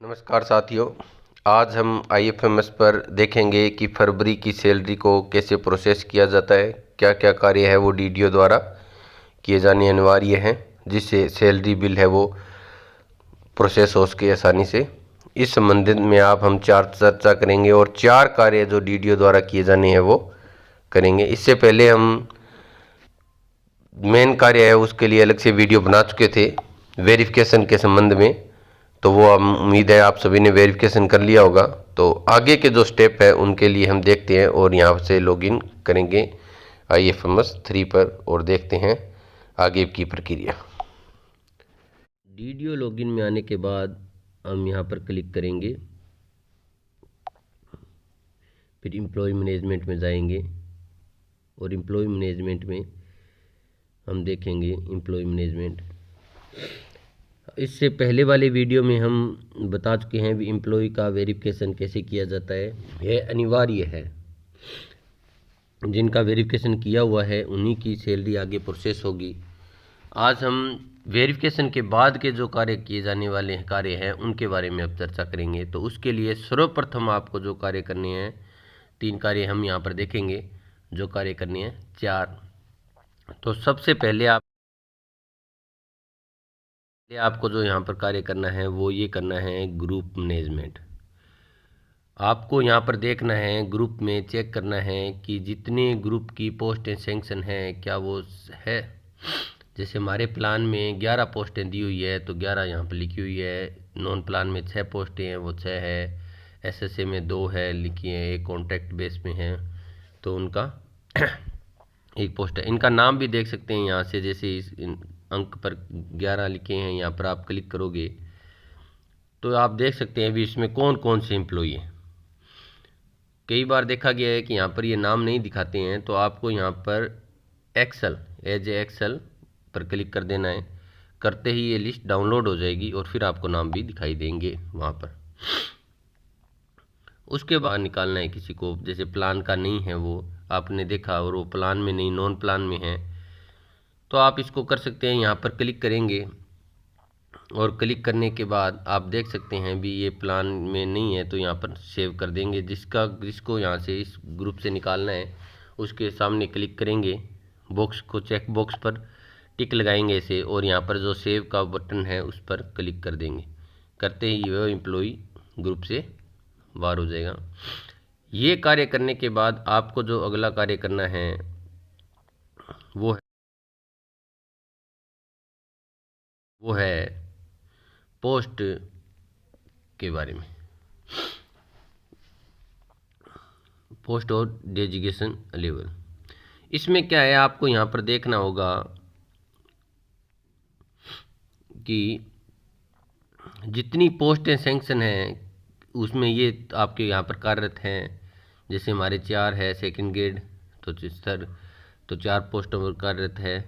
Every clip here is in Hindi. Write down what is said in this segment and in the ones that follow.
नमस्कार साथियों, आज हम IFMS पर देखेंगे कि फरवरी की सैलरी को कैसे प्रोसेस किया जाता है, क्या क्या कार्य है वो DDO द्वारा किए जाने अनिवार्य हैं, जिससे सैलरी बिल है वो प्रोसेस हो सके आसानी से। इस संबंधित में हम चार चर्चा करेंगे और चार कार्य जो DDO द्वारा किए जाने हैं वो करेंगे। इससे पहले हम मेन कार्य है उसके लिए अलग से वीडियो बना चुके थे वेरिफिकेशन के संबंध में, तो वो हम उम्मीद है आप सभी ने वेरिफिकेशन कर लिया होगा। तो आगे के जो स्टेप है उनके लिए हम देखते हैं और यहाँ से लॉगिन करेंगे IFMS 3 पर और देखते हैं आगे की प्रक्रिया। DDO लॉगिन में आने के बाद हम यहाँ पर क्लिक करेंगे, फिर एम्प्लॉय मैनेजमेंट में जाएंगे और एम्प्लॉय मैनेजमेंट में हम देखेंगे एम्प्लॉय मैनेजमेंट। इससे पहले वाले वीडियो में हम बता चुके हैं भी एम्प्लॉय का वेरिफिकेशन कैसे किया जाता है। यह अनिवार्य है, जिनका वेरिफिकेशन किया हुआ है उन्हीं की सैलरी आगे प्रोसेस होगी। आज हम वेरिफिकेशन के बाद के जो कार्य किए जाने वाले कार्य हैं उनके बारे में अब चर्चा करेंगे। तो उसके लिए सर्वप्रथम आपको जो कार्य करने हैं, 3 कार्य हम यहाँ पर देखेंगे जो कार्य करने हैं 4। तो सबसे पहले आपको जो यहाँ पर कार्य करना है वो ये करना है ग्रुप मैनेजमेंट। आपको यहाँ पर देखना है, ग्रुप में चेक करना है कि जितने ग्रुप की पोस्टें सैंक्शन हैं क्या वो है। जैसे हमारे प्लान में 11 पोस्टें दी हुई है तो 11 यहाँ पर लिखी हुई है। नॉन प्लान में 6 पोस्टें हैं वो 6 है। SSA में 2 है लिखी है, एक कॉन्ट्रैक्ट बेस में है तो उनका एक पोस्ट है। इनका नाम भी देख सकते हैं यहाँ से, जैसे इस अंक पर 11 लिखे हैं, यहाँ पर आप क्लिक करोगे तो आप देख सकते हैं भी इसमें कौन कौन से एम्प्लॉई हैं। कई बार देखा गया है कि यहाँ पर ये नाम नहीं दिखाते हैं, तो आपको यहाँ पर एक्सेल एक्सेल पर क्लिक कर देना है। करते ही ये लिस्ट डाउनलोड हो जाएगी और फिर आपको नाम भी दिखाई देंगे वहाँ पर। उसके बाद निकालना है किसी को, जैसे प्लान का नहीं है वो आपने देखा और वो प्लान में नहीं नॉन प्लान में है तो आप इसको कर सकते हैं। यहाँ पर क्लिक करेंगे और क्लिक करने के बाद आप देख सकते हैं भी ये प्लान में नहीं है तो यहाँ पर सेव कर देंगे। जिसको यहाँ से इस ग्रुप से निकालना है उसके सामने क्लिक करेंगे, बॉक्स को चेक बॉक्स पर टिक लगाएंगे ऐसे और यहाँ पर जो सेव का बटन है उस पर क्लिक कर देंगे। करते ही वह एम्प्लॉय ग्रुप से बाहर हो जाएगा। ये कार्य करने के बाद आपको जो अगला कार्य करना है वो है पोस्ट के बारे में, पोस्ट और डेजिग्नेशन लेवल। इसमें क्या है, आपको यहाँ पर देखना होगा कि जितनी पोस्टें सैंक्शन हैं उसमें ये आपके यहाँ पर कार्यरत हैं। जैसे हमारे 4 है सेकंड ग्रेड तो सर तो 4 पोस्टों पर कार्यरत है।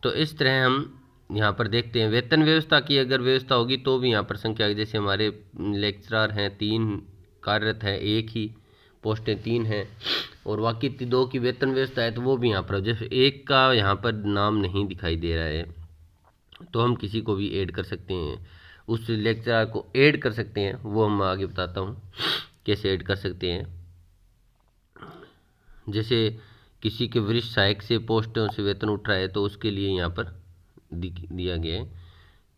तो इस तरह हम यहाँ पर देखते हैं वेतन व्यवस्था की अगर व्यवस्था होगी तो भी यहाँ पर संख्या, जैसे हमारे लेक्चरर हैं 3 कार्यरत हैं, एक ही पोस्टें 3 हैं और बाकी 2 की वेतन व्यवस्था है तो वो भी यहाँ पर, जैसे एक का यहाँ पर नाम नहीं दिखाई दे रहा है तो हम किसी को भी ऐड कर सकते हैं, उस लेक्चरर को ऐड कर सकते हैं। वो हम आगे बताता हूँ कैसे ऐड कर सकते हैं। जैसे किसी के वरिष्ठ सहायक से पोस्टों से वेतन उठ रहा है तो उसके लिए यहाँ पर दिया गया है।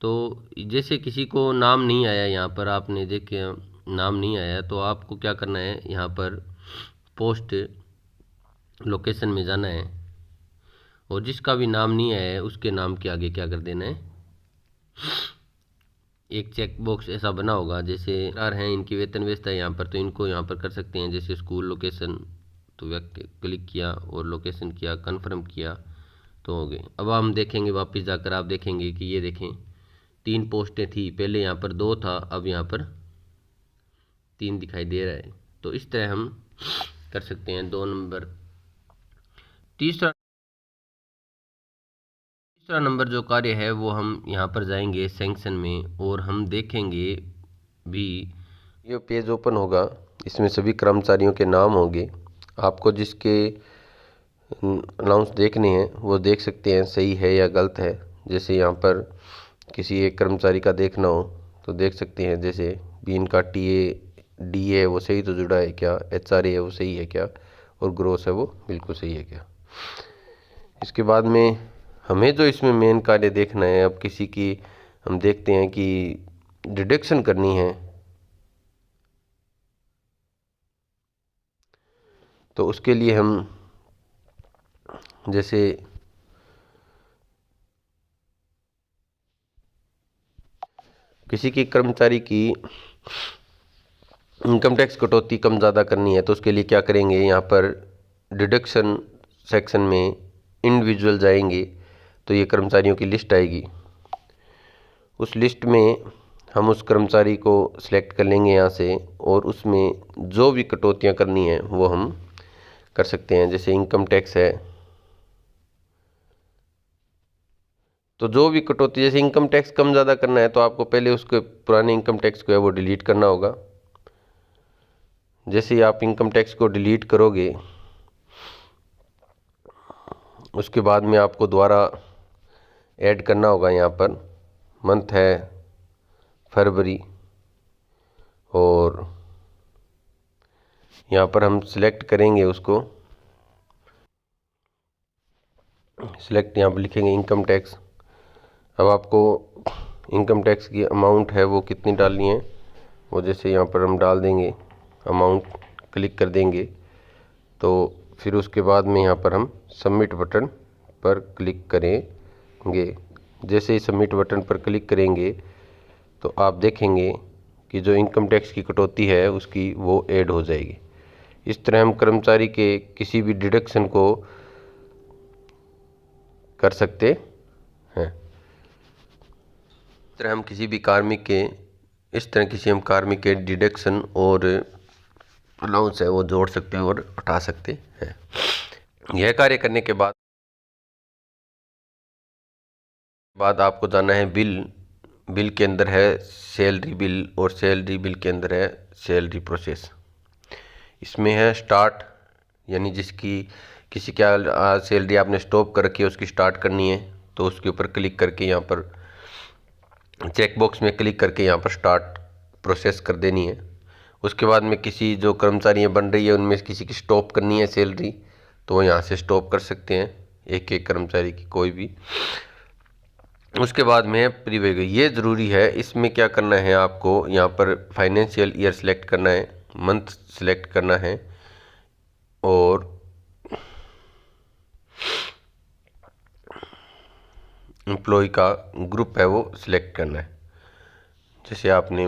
तो जैसे किसी को नाम नहीं आया, यहाँ पर आपने देखे नाम नहीं आया तो आपको क्या करना है, यहाँ पर पोस्ट लोकेशन में जाना है और जिसका भी नाम नहीं आया है उसके नाम के आगे क्या कर देना है, एक चेक बॉक्स ऐसा बना होगा। जैसे यार हैं इनकी वेतन व्यवस्था है यहाँ पर तो इनको यहाँ पर कर सकते हैं। जैसे स्कूल लोकेशन तो व्यक्ति क्लिक किया और लोकेशन किया, कन्फर्म किया तो हो गए। अब हम देखेंगे वापस जाकर, आप देखेंगे कि ये देखें 3 पोस्टें थी, पहले यहाँ पर 2 था अब यहाँ पर 3 दिखाई दे रहा है। तो इस तरह हम कर सकते हैं। 2 नंबर तीसरा नंबर जो कार्य है वो हम यहाँ पर जाएंगे सैंक्शन में और हम देखेंगे भी ये पेज ओपन होगा, इसमें सभी कर्मचारियों के नाम होंगे। आपको जिसके अनाउंस देखने हैं वो देख सकते हैं सही है या गलत है। जैसे यहाँ पर किसी एक कर्मचारी का देखना हो तो देख सकते हैं जैसे भी इनका डी है वो सही तो जुड़ा है क्या, HRA है वो सही है क्या, और ग्रोस है वो बिल्कुल सही है क्या। इसके बाद में हमें जो इसमें मेन कार्य देखना है, अब किसी की हम देखते हैं कि डिडक्शन करनी है, तो उसके लिए हम जैसे किसी की कर्मचारी की इनकम टैक्स कटौती कम ज़्यादा करनी है, तो उसके लिए क्या करेंगे, यहाँ पर डिडक्शन सेक्शन में इंडिविजुअल जाएंगे तो ये कर्मचारियों की लिस्ट आएगी। उस लिस्ट में हम उस कर्मचारी को सिलेक्ट कर लेंगे यहाँ से, और उसमें जो भी कटौतियाँ करनी है वो हम कर सकते हैं। जैसे इनकम टैक्स है तो जो भी कटौती, जैसे इनकम टैक्स कम ज़्यादा करना है तो आपको पहले उसके पुराने इनकम टैक्स को है वो डिलीट करना होगा। जैसे ही आप इनकम टैक्स को डिलीट करोगे उसके बाद में आपको दोबारा ऐड करना होगा। यहाँ पर मंथ है फरवरी, और यहाँ पर हम सिलेक्ट करेंगे उसको, सिलेक्ट यहाँ पर लिखेंगे इनकम टैक्स। अब आपको इनकम टैक्स की अमाउंट है वो कितनी डालनी है, वो जैसे यहाँ पर हम डाल देंगे अमाउंट, क्लिक कर देंगे तो फिर उसके बाद में यहाँ पर हम सबमिट बटन पर क्लिक करेंगे। जैसे ही सबमिट बटन पर क्लिक करेंगे तो आप देखेंगे कि जो इनकम टैक्स की कटौती है उसकी वो ऐड हो जाएगी। इस तरह हम कर्मचारी के किसी भी डिडक्शन को कर सकते हैं। इस तरह हम किसी भी कार्मिक के कार्मिक के डिडक्शन और अलाउंस है वो जोड़ सकते हैं और हटा सकते हैं। यह कार्य करने के बाद आपको जाना है बिल के अंदर है सैलरी बिल, और सैलरी बिल के अंदर है सैलरी प्रोसेस। इसमें है स्टार्ट, यानी किसी क्या सैलरी आपने स्टॉप कर रखी है उसकी स्टार्ट करनी है, तो उसके ऊपर क्लिक करके यहाँ पर चेक बॉक्स में क्लिक करके यहाँ पर स्टार्ट प्रोसेस कर देनी है। उसके बाद में किसी जो कर्मचारियाँ बन रही है उनमें किसी की स्टॉप करनी है सैलरी, तो वो यहाँ से स्टॉप कर सकते हैं एक एक कर्मचारी की कोई भी। उसके बाद में प्रीव्यू, ये ज़रूरी है, इसमें क्या करना है आपको, यहाँ पर फाइनेंशियल ईयर सेलेक्ट करना है, मंथ सेलेक्ट करना है, और एम्प्लॉय का ग्रुप है वो सिलेक्ट करना है। जैसे आपने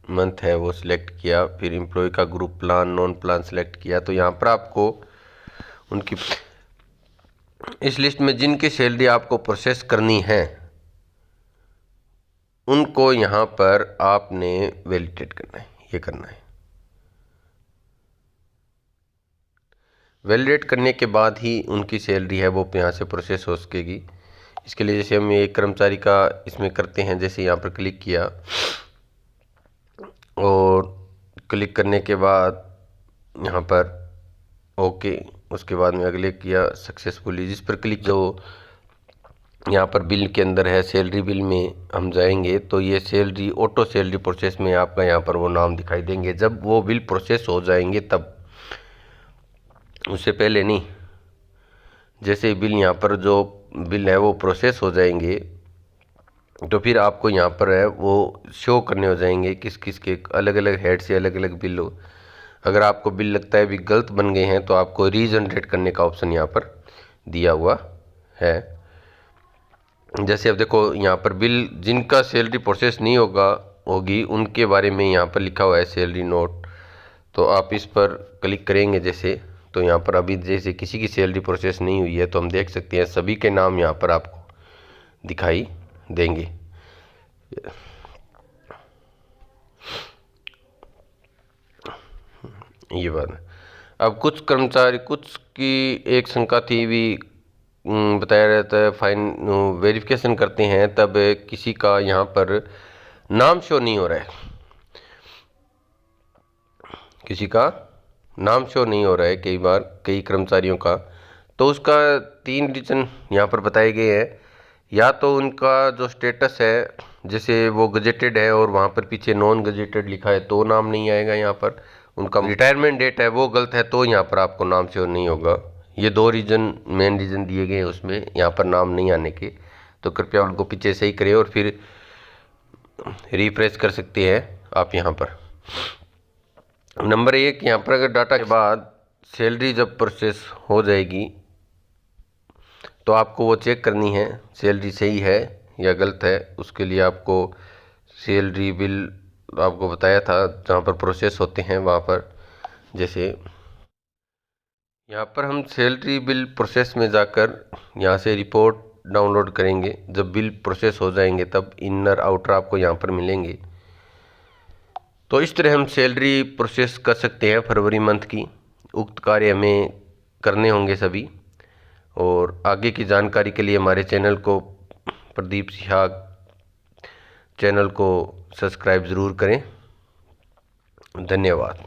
मंथ है वो सिलेक्ट किया, फिर एम्प्लॉय का group plan non plan select किया, तो यहाँ पर आपको उनकी इस लिस्ट में जिनकी सैलरी आपको प्रोसेस करनी है उनको यहाँ पर आपने वैलिडेट करना है। ये करना है, वैलिडेट करने के बाद ही उनकी सैलरी है वो यहाँ से प्रोसेस हो सकेगी। इसके लिए जैसे हम एक कर्मचारी का इसमें करते हैं, जैसे यहाँ पर क्लिक किया और क्लिक करने के बाद यहाँ पर ओके, उसके बाद में अगले किया सक्सेसफुली, जिस पर क्लिक जो यहाँ पर बिल के अंदर है सैलरी बिल में हम जाएंगे तो ये सैलरी ऑटो सैलरी प्रोसेस में आपका यहाँ पर वो नाम दिखाई देंगे। जब वो बिल प्रोसेस हो जाएंगे तब, उससे पहले नहीं। जैसे बिल यहाँ पर जो बिल है वो प्रोसेस हो जाएंगे तो फिर आपको यहाँ पर है वो शो करने हो जाएंगे किस किस के अलग अलग हेड से अलग अलग बिल हो। अगर आपको बिल लगता है भी गलत बन गए हैं तो आपको रीजनरेट करने का ऑप्शन यहाँ पर दिया हुआ है। जैसे अब देखो यहाँ पर बिल जिनका सैलरी प्रोसेस नहीं होगी उनके बारे में यहाँ पर लिखा हुआ है सैलरी नोट, तो आप इस पर क्लिक करेंगे जैसे, तो यहाँ पर अभी जैसे किसी की सैलरी प्रोसेस नहीं हुई है तो हम देख सकते हैं सभी के नाम यहाँ पर आपको दिखाई देंगे। ये बात है। अब कुछ की एक शंका थी भी, बताया रहता है फाइन वेरिफिकेशन करते हैं तब किसी का यहाँ पर नाम शो नहीं हो रहा है, किसी का नाम शो नहीं हो रहा है कई बार कई कर्मचारियों का, तो उसका 3 रीज़न यहाँ पर बताए गए हैं। या तो उनका जो स्टेटस है, जैसे वो गजेटेड है और वहाँ पर पीछे नॉन गजेटेड लिखा है तो नाम नहीं आएगा यहाँ पर। उनका रिटायरमेंट डेट है वो गलत है तो यहाँ पर आपको नाम शो नहीं होगा। ये दो रीज़न, मेन रीज़न दिए गए हैं उसमें यहाँ पर नाम नहीं आने के। तो कृपया उनको पीछे सही करें और फिर रिफ्रेश कर सकते हैं आप यहाँ पर। नंबर 1, यहाँ पर अगर डाटा के बाद सैलरी जब प्रोसेस हो जाएगी तो आपको वो चेक करनी है सैलरी सही है या गलत है। उसके लिए आपको सैलरी बिल आपको बताया था जहाँ पर प्रोसेस होते हैं वहाँ पर, जैसे यहाँ पर हम सैलरी बिल प्रोसेस में जाकर यहाँ से रिपोर्ट डाउनलोड करेंगे। जब बिल प्रोसेस हो जाएंगे तब इनर आउटर आपको यहाँ पर मिलेंगे। तो इस तरह हम सैलरी प्रोसेस कर सकते हैं फरवरी मंथ की। उक्त कार्य हमें करने होंगे सभी। और आगे की जानकारी के लिए हमारे चैनल को, प्रदीप सिहाग चैनल को सब्सक्राइब ज़रूर करें। धन्यवाद।